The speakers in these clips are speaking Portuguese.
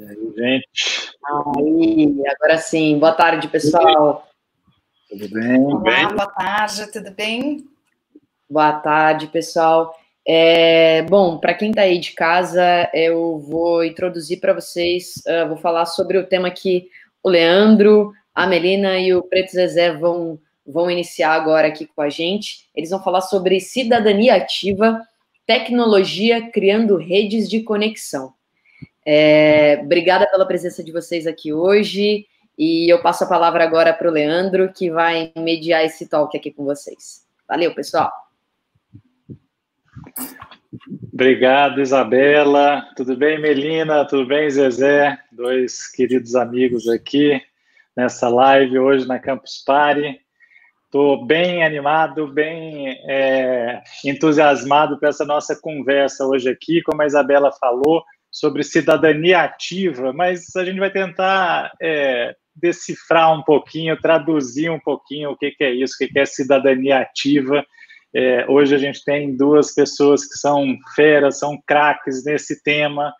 E aí, gente? Aí, agora sim. Boa tarde, pessoal. Tudo bem? Olá, boa tarde, tudo bem? Boa tarde, pessoal. Bom, para quem está aí de casa, eu vou introduzir para vocês, vou falar sobre o tema que o Leandro, a Melina e o Preto Zezé vão iniciar agora aqui com a gente. Eles vão falar sobre cidadania ativa, tecnologia criando redes de conexão. Obrigada pela presença de vocês aqui hoje e eu passo a palavra agora para o Leandro, que vai mediar esse talk aqui com vocês. Valeu, pessoal! Obrigado, Isabela. Tudo bem, Melina? Tudo bem, Zezé? Dois queridos amigos aqui nessa live hoje na Campus Party. Estou bem animado, bem entusiasmado para essa nossa conversa hoje aqui, como a Isabela falou, sobre cidadania ativa, mas a gente vai tentar decifrar um pouquinho, traduzir um pouquinho o que é isso, o que é cidadania ativa. Hoje a gente tem duas pessoas que são feras, são craques nesse tema,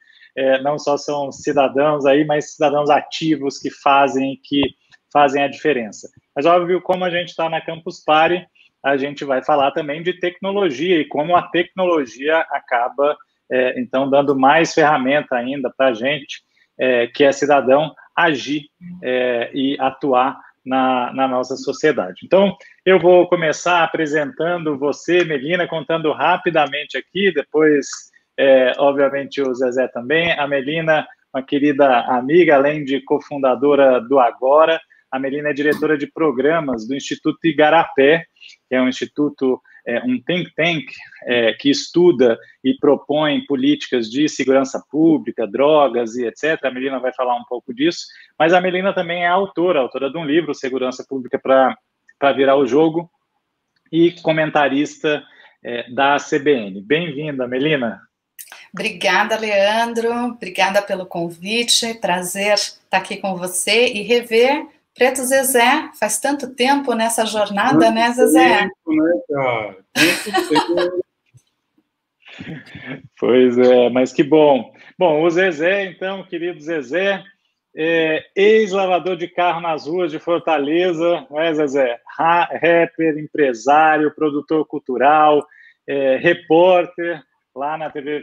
não só são cidadãos aí, mas cidadãos ativos que fazem a diferença. Mas, óbvio, como a gente está na Campus Party, a gente vai falar também de tecnologia e como a tecnologia acaba, então, dando mais ferramenta ainda para a gente, que é cidadão, agir e atuar na nossa sociedade. Então, eu vou começar apresentando você, Melina, contando rapidamente aqui, depois, obviamente, o Zezé também. A Melina, uma querida amiga, além de cofundadora do Agora, a Melina é diretora de programas do Instituto Igarapé, que é um instituto, um think tank que estuda e propõe políticas de segurança pública, drogas e etc. A Melina vai falar um pouco disso, mas a Melina também é autora de um livro, Segurança Pública para Virar o Jogo, e comentarista da CBN. Bem-vinda, Melina. Obrigada, Leandro. Obrigada pelo convite. Prazer estar aqui com você e rever Preto Zezé. Faz tanto tempo nessa jornada, né, Zezé? Né, cara? Tempo. Pois é, mas que bom. Bom, o Zezé, então, querido Zezé, ex-lavador de carro nas ruas de Fortaleza, não é, Zezé? Rapper, empresário, produtor cultural, repórter, lá na TV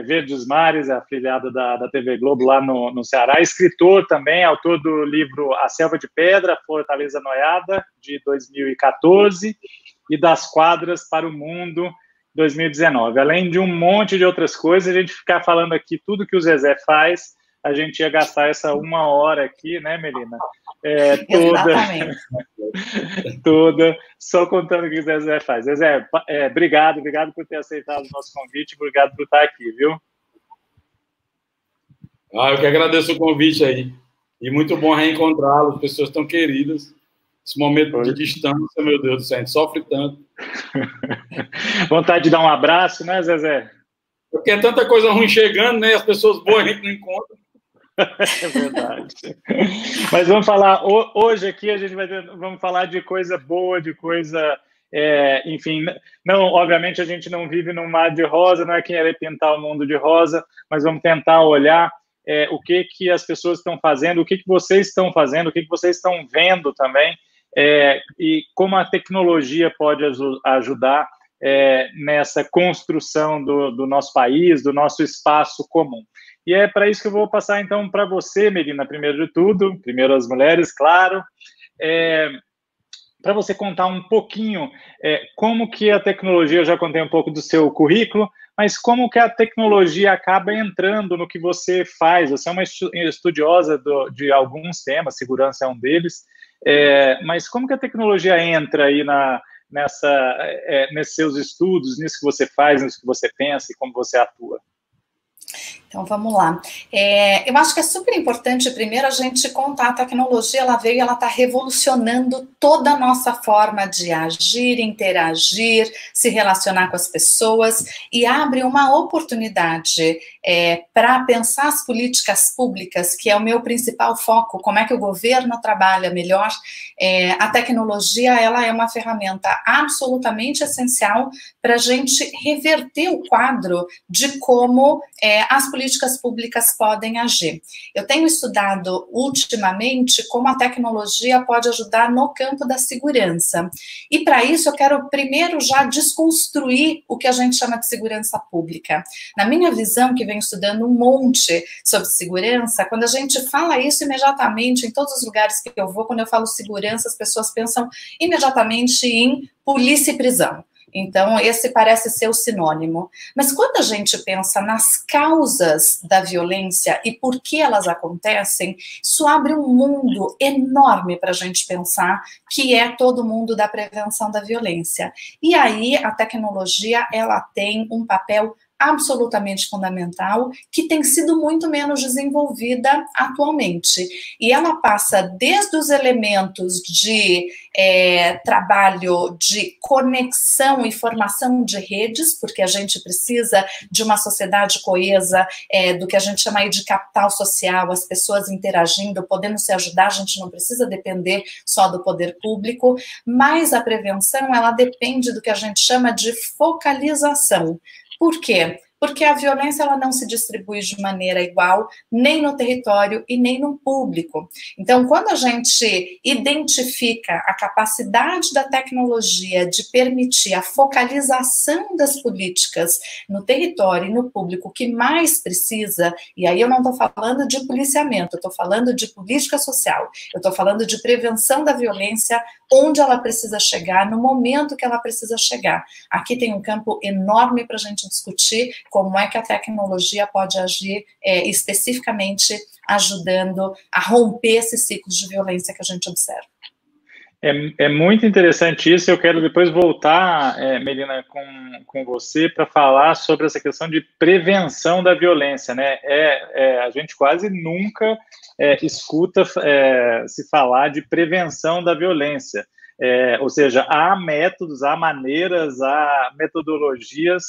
Verdes Mares, afiliado da TV Globo lá no Ceará, escritor também, autor do livro A Selva de Pedra, Fortaleza Noiada, de 2014, e Das Quadras para o Mundo, 2019. Além de um monte de outras coisas, a gente ficar falando aqui tudo que o Zezé faz, a gente ia gastar essa 1 hora aqui, né, Melina? Exatamente. Toda, só contando o que o Zezé faz. Zezé, obrigado por ter aceitado o nosso convite, obrigado por estar aqui, viu? Eu que agradeço o convite aí. E muito bom reencontrá-los, pessoas tão queridas. Esse momento de distância, meu Deus do céu, a gente sofre tanto. Vontade de dar um abraço, né, Zezé? Porque é tanta coisa ruim chegando, né? As pessoas boas a gente não encontra. É verdade. Mas vamos falar, hoje aqui vamos falar de coisa boa, de coisa, enfim, não, obviamente a gente não vive num mar de rosa, não é querer pintar o mundo de rosa, mas vamos tentar olhar o que as pessoas estão fazendo, o que vocês estão fazendo, o que vocês estão vendo também, e como a tecnologia pode ajudar nessa construção do nosso país, do nosso espaço comum. E é para isso que eu vou passar, então, para você, Melina, primeiro de tudo, primeiro as mulheres, claro, para você contar um pouquinho como que a tecnologia, eu já contei um pouco do seu currículo, mas como que a tecnologia acaba entrando no que você faz. Você é uma estudiosa de alguns temas, segurança é um deles, mas como que a tecnologia entra aí nesses seus estudos, nisso que você faz, nisso que você pensa e como você atua? Então, vamos lá. Eu acho que é super importante, primeiro, a gente contar a tecnologia, ela veio e ela está revolucionando toda a nossa forma de agir, interagir, se relacionar com as pessoas e abre uma oportunidade para pensar as políticas públicas, que é o meu principal foco, como é que o governo trabalha melhor. A tecnologia, ela é uma ferramenta absolutamente essencial para a gente reverter o quadro de como as políticas políticas públicas podem agir. Eu tenho estudado ultimamente como a tecnologia pode ajudar no campo da segurança. E para isso eu quero primeiro já desconstruir o que a gente chama de segurança pública. Na minha visão, que venho estudando um monte sobre segurança, quando a gente fala isso imediatamente, em todos os lugares que eu vou, quando eu falo segurança, as pessoas pensam imediatamente em polícia e prisão. Então, esse parece ser o sinônimo. Mas quando a gente pensa nas causas da violência e por que elas acontecem, isso abre um mundo enorme para a gente pensar, que é todo o mundo da prevenção da violência. E aí, a tecnologia, ela tem um papel absolutamente fundamental, que tem sido muito menos desenvolvida atualmente. E ela passa desde os elementos de trabalho de conexão e formação de redes, porque a gente precisa de uma sociedade coesa, do que a gente chama aí de capital social, as pessoas interagindo, podendo se ajudar, a gente não precisa depender só do poder público, mas a prevenção, ela depende do que a gente chama de focalização. Por quê? Porque a violência ela não se distribui de maneira igual, nem no território e nem no público. Então, quando a gente identifica a capacidade da tecnologia de permitir a focalização das políticas no território e no público que mais precisa, e aí eu não estou falando de policiamento, eu estou falando de política social, eu estou falando de prevenção da violência, onde ela precisa chegar, no momento que ela precisa chegar. Aqui tem um campo enorme para a gente discutir como é que a tecnologia pode agir especificamente ajudando a romper esses ciclos de violência que a gente observa. É muito interessante isso. Eu quero depois voltar, Melina, com você para falar sobre essa questão de prevenção da violência, né? A gente quase nunca escuta se falar de prevenção da violência. Ou seja, há métodos, há maneiras, há metodologias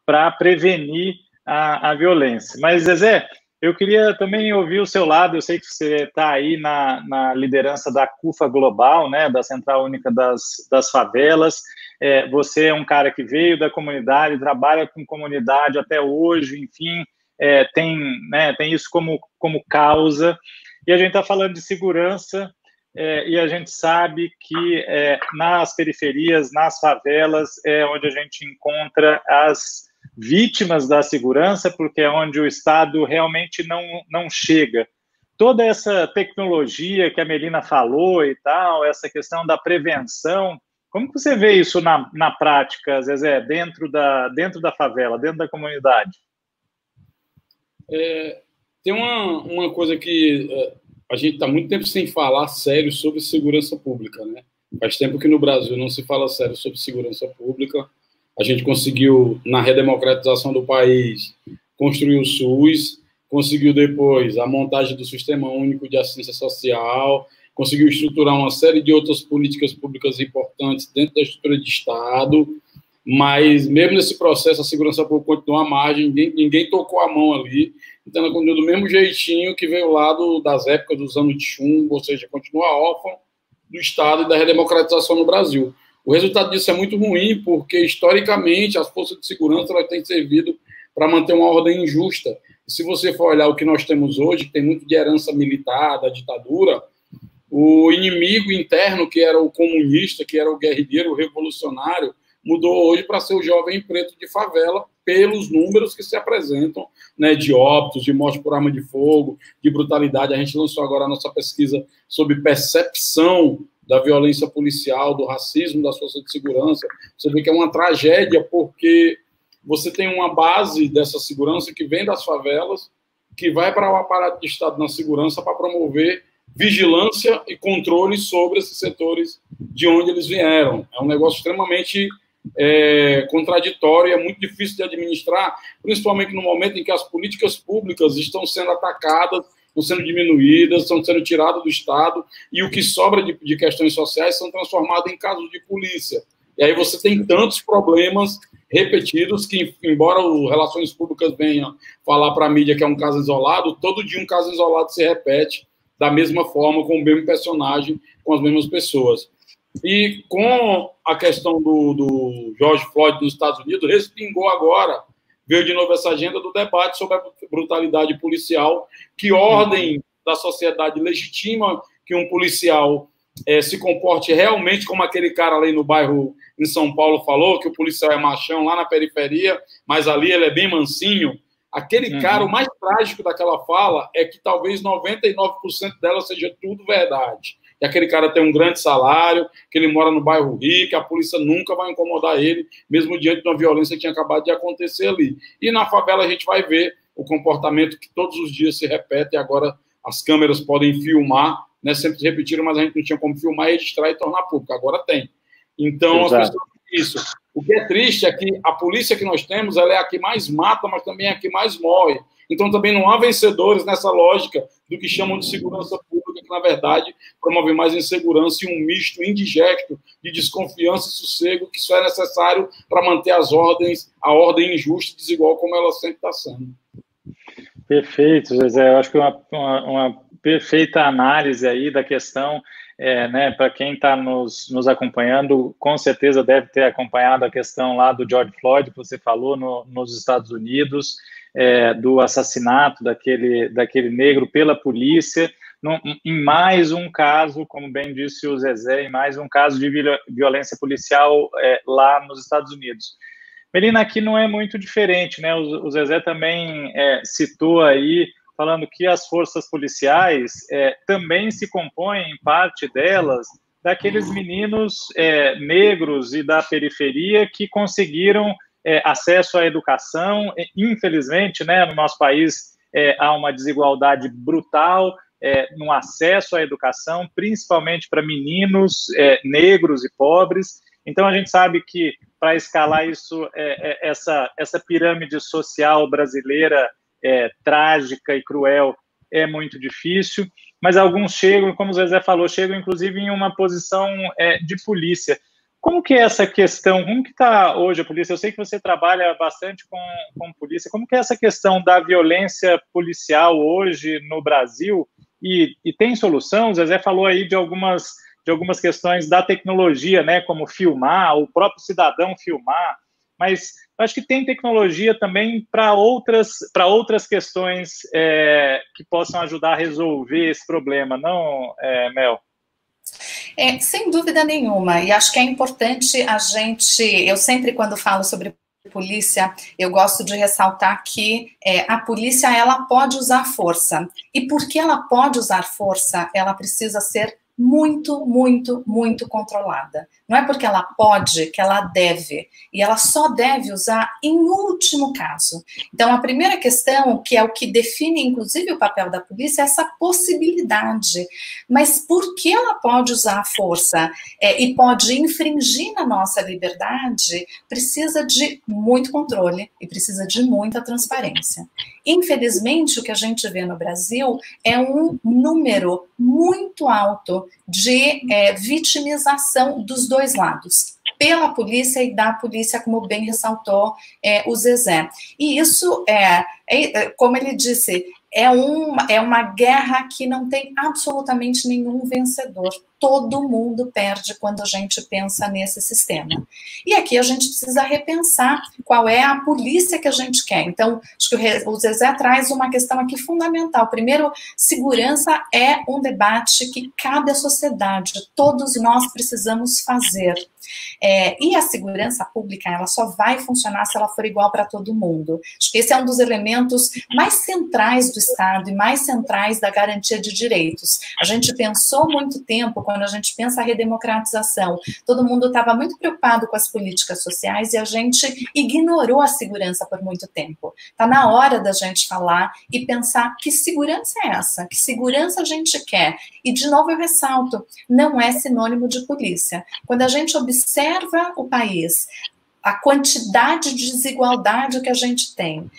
para prevenir a violência. Mas, Zezé, eu queria também ouvir o seu lado. Eu sei que você está aí na liderança da CUFA Global, né, da Central Única das Favelas. Você é um cara que veio da comunidade, trabalha com comunidade até hoje, enfim, tem isso como causa. E a gente está falando de segurança, e a gente sabe que nas periferias, nas favelas, é onde a gente encontra as vítimas da segurança, porque é onde o Estado realmente não chega. Toda essa tecnologia que a Melina falou e tal, essa questão da prevenção, como que você vê isso na prática, Zezé, dentro da favela, dentro da comunidade? Tem uma coisa que a gente está muito tempo sem falar sério sobre segurança pública, né? Faz tempo que no Brasil não se fala sério sobre segurança pública. A gente conseguiu, na redemocratização do país, construir o SUS, conseguiu depois a montagem do Sistema Único de Assistência Social, conseguiu estruturar uma série de outras políticas públicas importantes dentro da estrutura de Estado, mas mesmo nesse processo a segurança pública continua à margem, ninguém tocou a mão ali, então ela continua do mesmo jeitinho que veio lá das épocas dos anos de chumbo, ou seja, continua órfã do Estado e da redemocratização no Brasil. O resultado disso é muito ruim, porque, historicamente, as forças de segurança elas têm servido para manter uma ordem injusta. E se você for olhar o que nós temos hoje, que tem muito de herança militar, da ditadura, o inimigo interno, que era o comunista, que era o guerrilheiro, o revolucionário, mudou hoje para ser o jovem preto de favela, pelos números que se apresentam, né, de óbitos, de morte por arma de fogo, de brutalidade. A gente lançou agora a nossa pesquisa sobre percepção da violência policial, do racismo, das forças de segurança. Você vê que é uma tragédia, porque você tem uma base dessa segurança que vem das favelas, que vai para o aparato de Estado na segurança para promover vigilância e controle sobre esses setores de onde eles vieram. É um negócio extremamente contraditório e é muito difícil de administrar, principalmente no momento em que as políticas públicas estão sendo atacadas, estão sendo diminuídas, estão sendo tiradas do Estado, e o que sobra de questões sociais são transformadas em casos de polícia. E aí você tem tantos problemas repetidos que, embora as relações públicas venham falar para a mídia que é um caso isolado, todo dia um caso isolado se repete da mesma forma, com o mesmo personagem, com as mesmas pessoas. E com a questão do George Floyd nos Estados Unidos, respingou agora veio de novo essa agenda do debate sobre a brutalidade policial, que ordem da sociedade legitima que um policial se comporte realmente como aquele cara ali no bairro em São Paulo falou, que o policial é machão lá na periferia, mas ali ele é bem mansinho. Aquele cara, o mais trágico daquela fala é que talvez 99% dela seja tudo verdade. Que aquele cara tem um grande salário, que ele mora no bairro rico, que a polícia nunca vai incomodar ele, mesmo diante de uma violência que tinha acabado de acontecer ali. E na favela a gente vai ver o comportamento que todos os dias se repete, e agora as câmeras podem filmar, né? Sempre repetiram, mas a gente não tinha como filmar, registrar e tornar público. Agora tem. Então, as pessoas dizem isso. O que é triste é que a polícia que nós temos, ela é a que mais mata, mas também é a que mais morre. Então, também não há vencedores nessa lógica do que chamam de segurança pública, que, na verdade, promove mais insegurança e um misto indigesto de desconfiança e sossego, que só é necessário para manter a ordem injusta e desigual como ela sempre está sendo. Perfeito, José. Eu acho que uma perfeita análise aí da questão, né, para quem está nos acompanhando, com certeza deve ter acompanhado a questão lá do George Floyd, que você falou, nos Estados Unidos, do assassinato daquele negro pela polícia, em mais um caso, como bem disse o Zezé, em mais um caso de violência policial lá nos Estados Unidos. Melina, aqui não é muito diferente, né? O Zezé também citou aí, falando que as forças policiais também se compõem, em parte delas, daqueles meninos negros e da periferia que conseguiram acesso à educação. Infelizmente, né, no nosso país há uma desigualdade brutal no acesso à educação, principalmente para meninos negros e pobres. Então, a gente sabe que, para escalar isso, essa pirâmide social brasileira trágica e cruel é muito difícil, mas alguns chegam, como o Zezé falou, chegam inclusive em uma posição de polícia. Como que é essa questão, como que está hoje a polícia? Eu sei que você trabalha bastante com polícia, como que é essa questão da violência policial hoje no Brasil? E tem solução? O Zezé falou aí de algumas questões da tecnologia, né, como filmar, o próprio cidadão filmar, mas acho que tem tecnologia também para outras questões que possam ajudar a resolver esse problema, não, Mel? Sem dúvida nenhuma, e acho que é importante eu sempre quando falo sobre polícia, eu gosto de ressaltar que a polícia, ela pode usar força, e porque ela pode usar força, ela precisa ser muito, muito, muito controlada. Não é porque ela pode que ela deve, e ela só deve usar em último caso. Então, a primeira questão, que é o que define, inclusive, o papel da polícia, é essa possibilidade. Mas por que ela pode usar a força e pode infringir na nossa liberdade, precisa de muito controle e precisa de muita transparência. Infelizmente, o que a gente vê no Brasil é um número muito alto de vitimização dos dois lados, pela polícia e da polícia, como bem ressaltou o Zezé. E isso como ele disse, é uma guerra que não tem absolutamente nenhum vencedor. Todo mundo perde quando a gente pensa nesse sistema. E aqui a gente precisa repensar qual é a polícia que a gente quer. Então, acho que o Zezé traz uma questão aqui fundamental. Primeiro, segurança é um debate que cabe à sociedade. Todos nós precisamos fazer. E a segurança pública, ela só vai funcionar se ela for igual para todo mundo. Acho que esse é um dos elementos mais centrais do Estado e mais centrais da garantia de direitos. A gente pensou muito tempo, quando a gente pensa a redemocratização, todo mundo estava muito preocupado com as políticas sociais e a gente ignorou a segurança por muito tempo. Está na hora da gente falar e pensar que segurança é essa, que segurança a gente quer. E, de novo, eu ressalto, não é sinônimo de polícia. Quando a gente observa o país, a quantidade de desigualdade que a gente tem,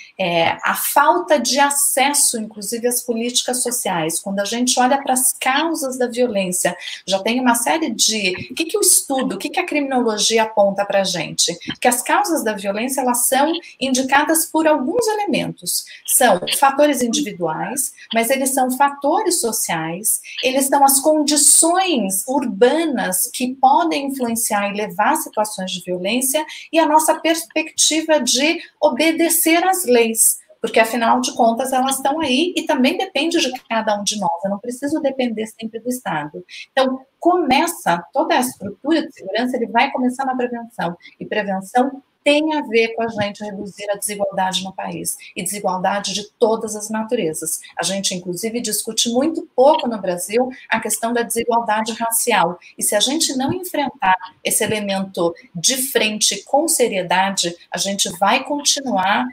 a falta de acesso, inclusive, às políticas sociais, quando a gente olha para as causas da violência, já tem uma série de... O que o estudo, o que a criminologia aponta para a gente? Que as causas da violência, elas são indicadas por alguns elementos. São fatores individuais, mas eles são fatores sociais, eles são as condições urbanas que podem influenciar e levar a situações de violência, e e a nossa perspectiva de obedecer às leis, porque, afinal de contas, elas estão aí e também depende de cada um de nós. Eu não preciso depender sempre do Estado. Então, começa toda a estrutura de segurança, ele vai começar na prevenção. E prevenção tem a ver com a gente reduzir a desigualdade no país, e desigualdade de todas as naturezas. A gente, inclusive, discute muito pouco no Brasil a questão da desigualdade racial, e se a gente não enfrentar esse elemento de frente com seriedade, a gente vai continuar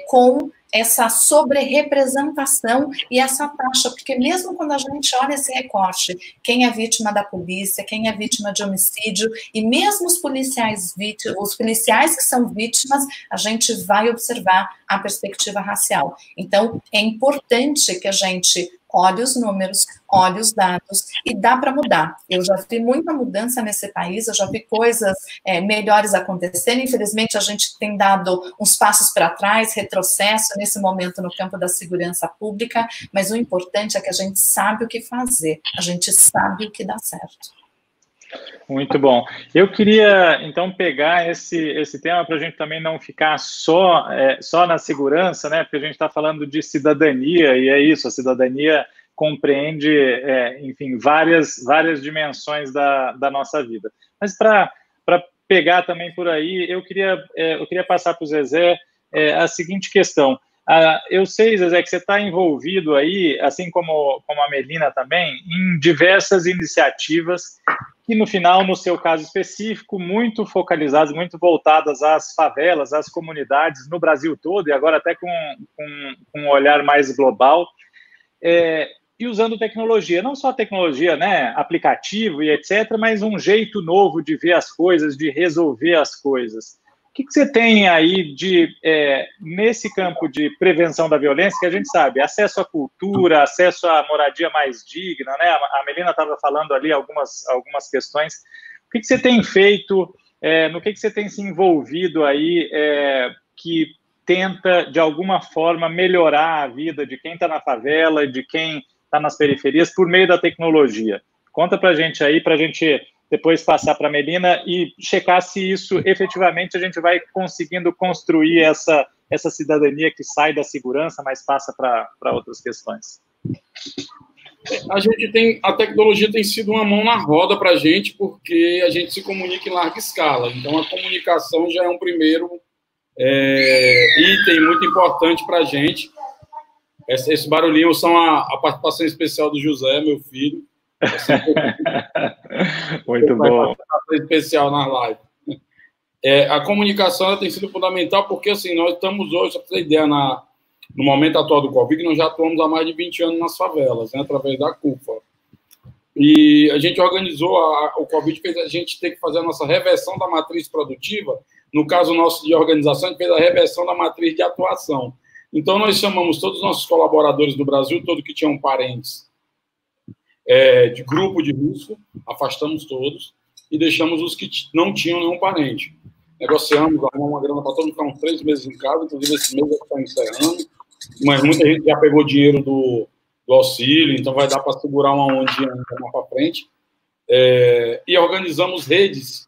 com essa sobre-representação e essa taxa, porque mesmo quando a gente olha esse recorte, quem é vítima da polícia, quem é vítima de homicídio, e mesmo os policiais que são vítimas, a gente vai observar a perspectiva racial. Então, é importante que a gente olhe os números, olhe os dados, e dá para mudar. Eu já vi muita mudança nesse país, eu já vi coisas melhores acontecendo, infelizmente a gente tem dado uns passos para trás, retrocesso nesse momento no campo da segurança pública, mas o importante é que a gente sabe o que fazer, a gente sabe o que dá certo. Muito bom. Eu queria, então, pegar esse tema para a gente também não ficar só na segurança, né? Porque a gente está falando de cidadania, e é isso, a cidadania compreende, enfim, várias dimensões da nossa vida. Mas para pegar também por aí, eu queria passar para o Zezé a seguinte questão. Eu sei, Zezé, que você está envolvido aí, assim como a Melina também, em diversas iniciativas que, no final, no seu caso específico, muito focalizadas, muito voltadas às favelas, às comunidades no Brasil todo, e agora até com um olhar mais global, e usando tecnologia, não só tecnologia, né, aplicativo e etc., mas um jeito novo de ver as coisas, de resolver as coisas. O que você tem aí nesse campo de prevenção da violência, que a gente sabe, acesso à cultura, acesso à moradia mais digna, né? A Melina estava falando ali algumas questões. O que você tem feito, no que você tem se envolvido aí, que tenta, de alguma forma, melhorar a vida de quem está na favela, de quem está nas periferias, por meio da tecnologia? Conta para a gente aí, para a gente depois passar para a Melina e checar se isso efetivamente a gente vai conseguindo construir essa cidadania que sai da segurança, mas passa para outras questões. A tecnologia tem sido uma mão na roda para a gente, porque a gente se comunica em larga escala. Então, a comunicação já é um primeiro item muito importante para a gente. Esse barulhinho são a participação especial do José, meu filho. Muito bom. Especial na live. A comunicação tem sido fundamental, porque assim, nós estamos hoje, só para você ter ideia, no momento atual do Covid, nós já atuamos há mais de 20 anos nas favelas, né, através da CUFA. E a gente organizou, o Covid fez a gente ter que fazer a nossa reversão da matriz produtiva. No caso nosso de organização, a gente fez a reversão da matriz de atuação. Então, nós chamamos todos os nossos colaboradores do Brasil todo que tinham parentes de grupo de risco, afastamos todos e deixamos os que não tinham nenhum parente. Negociamos, arrumamos uma grana para todo mundo ficar uns 3 meses em casa, inclusive esse mês já está encerrando, mas muita gente já pegou dinheiro do auxílio, então vai dar para segurar uma ondinha mais para frente. E organizamos redes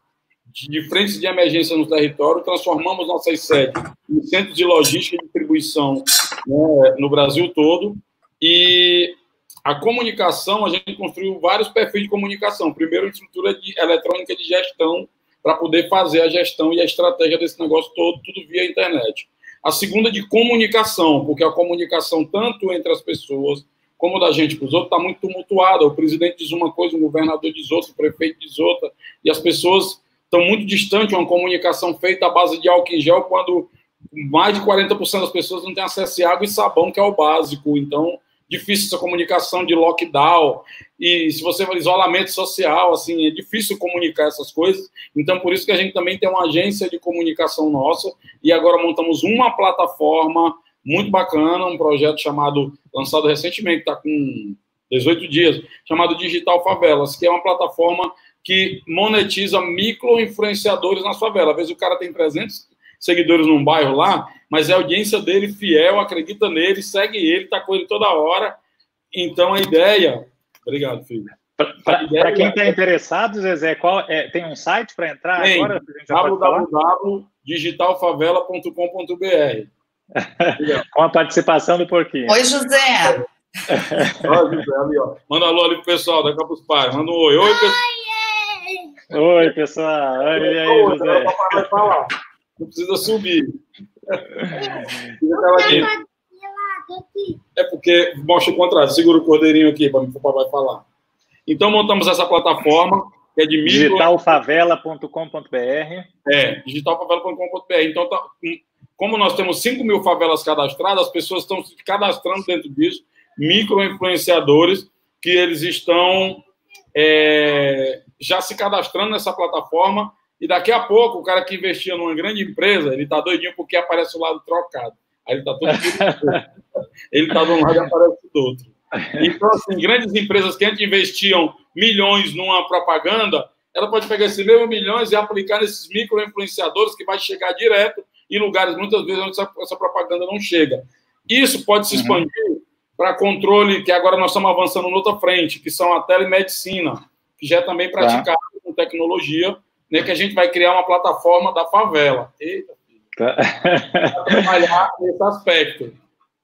de frentes de emergência no território, transformamos nossas sedes em centros de logística e distribuição, né, no Brasil todo, e a comunicação, a gente construiu vários perfis de comunicação. Primeiro, estrutura eletrônica de gestão, para poder fazer a gestão e a estratégia desse negócio todo, tudo via internet. A segunda, de comunicação, porque a comunicação, tanto entre as pessoas, como da gente para os outros, está muito tumultuada. O presidente diz uma coisa, o governador diz outra, o prefeito diz outra, e as pessoas estão muito distantes. Uma comunicação feita à base de álcool em gel, quando mais de 40% das pessoas não têm acesso a água e sabão, que é o básico. Então, difícil essa comunicação de lockdown, e se você for isolamento social, assim, é difícil comunicar essas coisas. Então, por isso que a gente também tem uma agência de comunicação nossa, e agora montamos uma plataforma muito bacana, um projeto lançado recentemente, está com 18 dias, chamado Digital Favelas, que é uma plataforma que monetiza micro-influenciadores na favela. Às vezes o cara tem 300 seguidores num bairro lá, mas a audiência dele fiel, acredita nele, segue ele, tá com ele toda hora. Então, a ideia... Obrigado, filho. Para quem está interessado, Zezé, tem um site para entrar agora? www.digitalfavela.com.br. Com a participação do Porquinho. Oi, José. Olha, José, ali, ó. Manda alô ali pro pessoal da Campus Party. Manda um oi. Oi, pessoal. Oi, pessoal. Oi, aí, José. Vai falar. Não precisa subir. É porque mostra o contrário. Segura o cordeirinho aqui para o papai falar. Então, montamos essa plataforma, que é de micro... digitalfavela.com.br. Digitalfavela.com.br. Então, como nós temos 5.000 favelas cadastradas, as pessoas estão se cadastrando dentro disso, micro-influenciadores, que eles estão já se cadastrando nessa plataforma, e daqui a pouco, o cara que investia numa grande empresa, ele está doidinho porque aparece o lado trocado. Aí ele está todo ele está de um lado e aparece do outro. Então, assim, grandes empresas que antes investiam milhões numa propaganda, ela pode pegar esses mesmos milhões e aplicar nesses micro-influenciadores que vai chegar direto em lugares, muitas vezes, onde essa propaganda não chega. Isso pode se expandir para controle, que agora nós estamos avançando noutra frente, que são a telemedicina, que já é também praticada com tecnologia, né, que a gente vai criar uma plataforma da favela. Eita, filho. Para trabalhar nesse aspecto.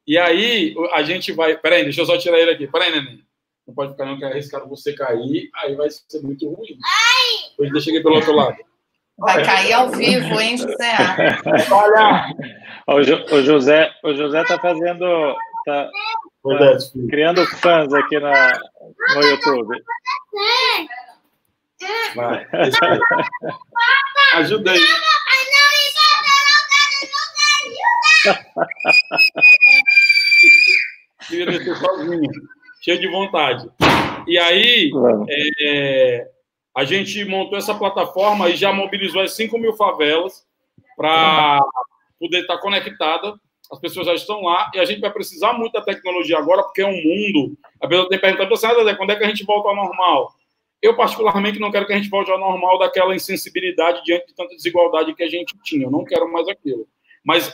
E aí, a gente vai... Peraí, deixa eu só tirar ele aqui. Peraí, neném. Não pode ficar não, que é arriscado você cair, aí vai ser muito ruim. Hoje deixa aqui pelo outro lado. Vai cair ao vivo, hein, José? Olha! O José está fazendo... Tá criando fãs aqui no YouTube. Vai. Ajudei. Queria descer sozinho, cheio de vontade. E aí, a gente montou essa plataforma e já mobilizou as 5.000 favelas para poder estar conectada. As pessoas já estão lá e a gente vai precisar muito da tecnologia agora, porque é um mundo. A pessoa tem perguntado, quando é que a gente volta ao normal? Eu, particularmente, não quero que a gente volte ao normal daquela insensibilidade diante de tanta desigualdade que a gente tinha. Eu não quero mais aquilo. Mas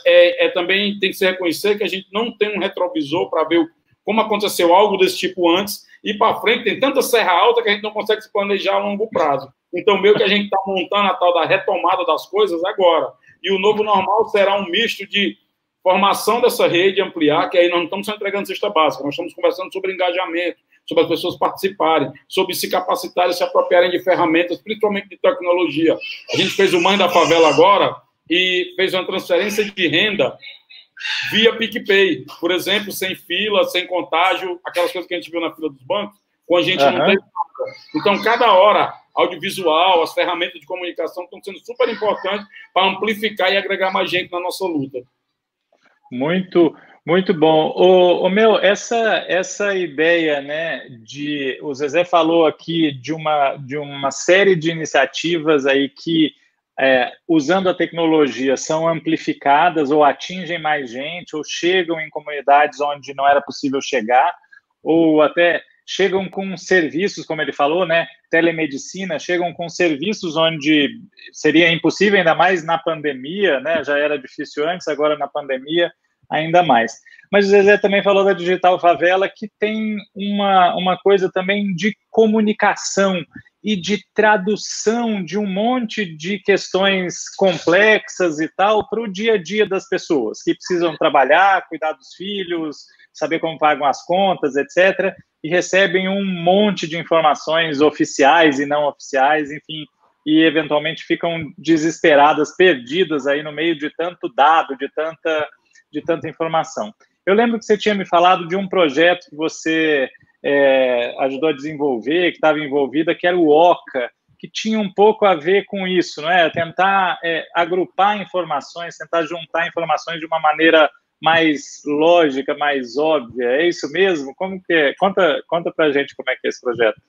também tem que se reconhecer que a gente não tem um retrovisor para ver como aconteceu algo desse tipo antes, e para frente tem tanta serra alta que a gente não consegue se planejar a longo prazo. Então, meio que a gente está montando a tal da retomada das coisas agora. E o novo normal será um misto de formação dessa rede, ampliar, que aí nós não estamos só entregando cesta básica, nós estamos conversando sobre engajamento, sobre as pessoas participarem, sobre se capacitarem, se apropriarem de ferramentas, principalmente de tecnologia. A gente fez o Mãe da Favela agora, e fez uma transferência de renda via PicPay, por exemplo, sem fila, sem contágio, aquelas coisas que a gente viu na fila dos bancos, com a gente não teve nada. Então, cada hora, audiovisual, as ferramentas de comunicação estão sendo super importantes para amplificar e agregar mais gente na nossa luta. Muito, muito bom. Essa ideia, né, o Zezé falou aqui de uma série de iniciativas aí que usando a tecnologia, são amplificadas ou atingem mais gente, ou chegam em comunidades onde não era possível chegar, ou até chegam com serviços, como ele falou, né, telemedicina, chegam com serviços onde seria impossível, ainda mais na pandemia, né, já era difícil antes, agora na pandemia, ainda mais. Mas o Zezé também falou da Digital Favela, que tem uma coisa também de comunicação e de tradução de um monte de questões complexas e tal para o dia a dia das pessoas que precisam trabalhar, cuidar dos filhos, saber como pagam as contas, etc., e recebem um monte de informações oficiais e não oficiais, enfim, e eventualmente ficam desesperadas, perdidas aí no meio de tanto dado, de tanta informação. Eu lembro que você tinha me falado de um projeto que você ajudou a desenvolver, que estava envolvida, que era o OCA, que tinha um pouco a ver com isso, não é? Tentar agrupar informações, tentar juntar informações de uma maneira mais lógica, mais óbvia. É isso mesmo? Como que é? Conta pra gente como é que é esse projeto.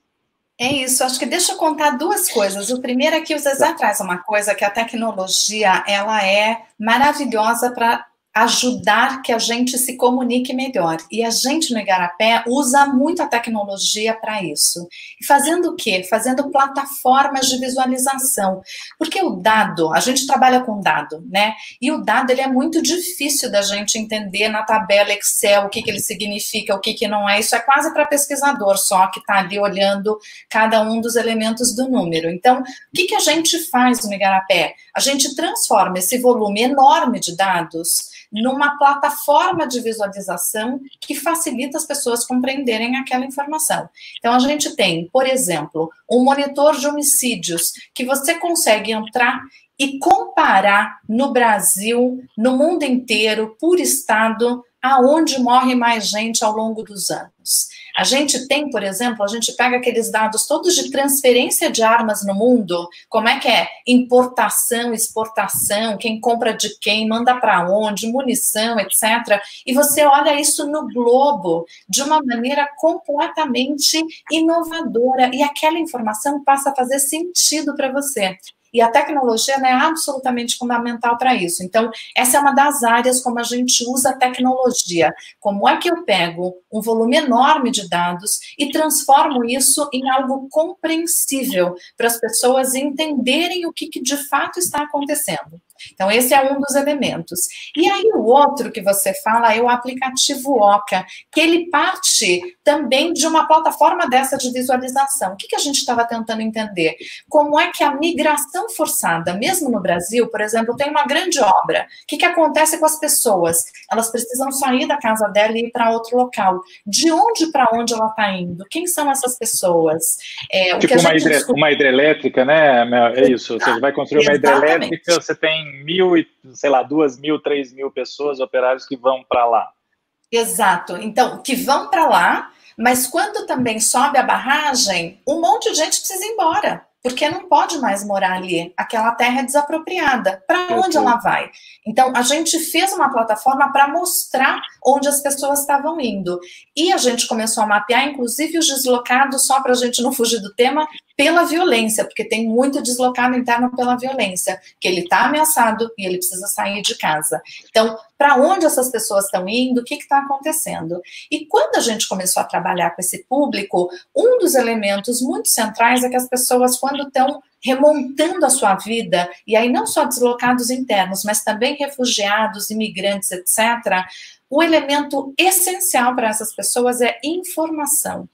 É isso, acho que deixa eu contar duas coisas. O primeiro é que o Zezé traz uma coisa, que a tecnologia ela é maravilhosa para ajudar que a gente se comunique melhor. E a gente no Igarapé usa muito a tecnologia para isso. E fazendo o quê? Fazendo plataformas de visualização. Porque o dado, a gente trabalha com dado, né? E o dado, ele é muito difícil da gente entender na tabela Excel o que ele significa, o que não é. Isso é quase para pesquisador só, que está ali olhando cada um dos elementos do número. Então, o que a gente faz no Igarapé? A gente transforma esse volume enorme de dados numa plataforma de visualização que facilita as pessoas compreenderem aquela informação. Então, a gente tem, por exemplo, um monitor de homicídios que você consegue entrar e comparar no Brasil, no mundo inteiro, por estado, aonde morre mais gente ao longo dos anos. A gente tem, por exemplo, a gente pega aqueles dados todos de transferência de armas no mundo, como é que é importação, exportação, quem compra de quem, manda para onde, munição, etc. E você olha isso no globo de uma maneira completamente inovadora e aquela informação passa a fazer sentido para você. E a tecnologia, né, é absolutamente fundamental para isso. Então, essa é uma das áreas como a gente usa a tecnologia. Como é que eu pego um volume enorme de dados e transformo isso em algo compreensível para as pessoas entenderem o que de fato está acontecendo? Então, esse é um dos elementos. E aí, o outro que você fala é o aplicativo Oca, que ele parte também de uma plataforma dessa de visualização. O que a gente estava tentando entender? Como é que a migração forçada, mesmo no Brasil, por exemplo, tem uma grande obra. O que acontece com as pessoas? Elas precisam sair da casa dela e ir para outro local. De onde para onde ela está indo? Quem são essas pessoas? Tipo uma hidrelétrica, né? É isso. Você vai construir uma hidrelétrica, você tem 1.000, sei lá, 2.000, 3.000 pessoas, operários que vão para lá. Exato. Então, que vão para lá, mas quando também sobe a barragem, um monte de gente precisa ir embora, porque não pode mais morar ali. Aquela terra é desapropriada. Para onde ela vai? Então, a gente fez uma plataforma para mostrar onde as pessoas estavam indo. E a gente começou a mapear, inclusive, os deslocados, só para a gente não fugir do tema, pela violência, porque tem muito deslocado interno pela violência, que ele está ameaçado e ele precisa sair de casa. Então, para onde essas pessoas estão indo, o que está acontecendo? E quando a gente começou a trabalhar com esse público, um dos elementos muito centrais é que as pessoas, quando estão remontando a sua vida, e aí não só deslocados internos, mas também refugiados, imigrantes, etc., o elemento essencial para essas pessoas é informação.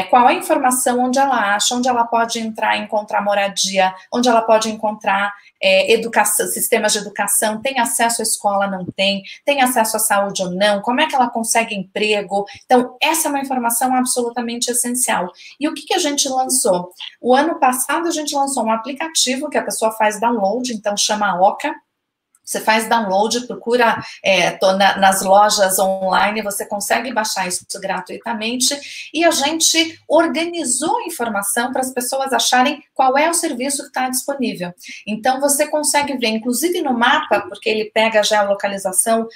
Qual é a informação, onde ela acha, onde ela pode entrar e encontrar moradia, onde ela pode encontrar educação, sistemas de educação, tem acesso à escola, não tem acesso à saúde ou não, como é que ela consegue emprego. Então, essa é uma informação absolutamente essencial. E o que a gente lançou? O ano passado, a gente lançou um aplicativo que a pessoa faz download, então chama Oca. Você faz download, procura nas lojas online, você consegue baixar isso gratuitamente, e a gente organizou a informação para as pessoas acharem qual é o serviço que está disponível. Então, você consegue ver, inclusive no mapa, porque ele pega a geolocalização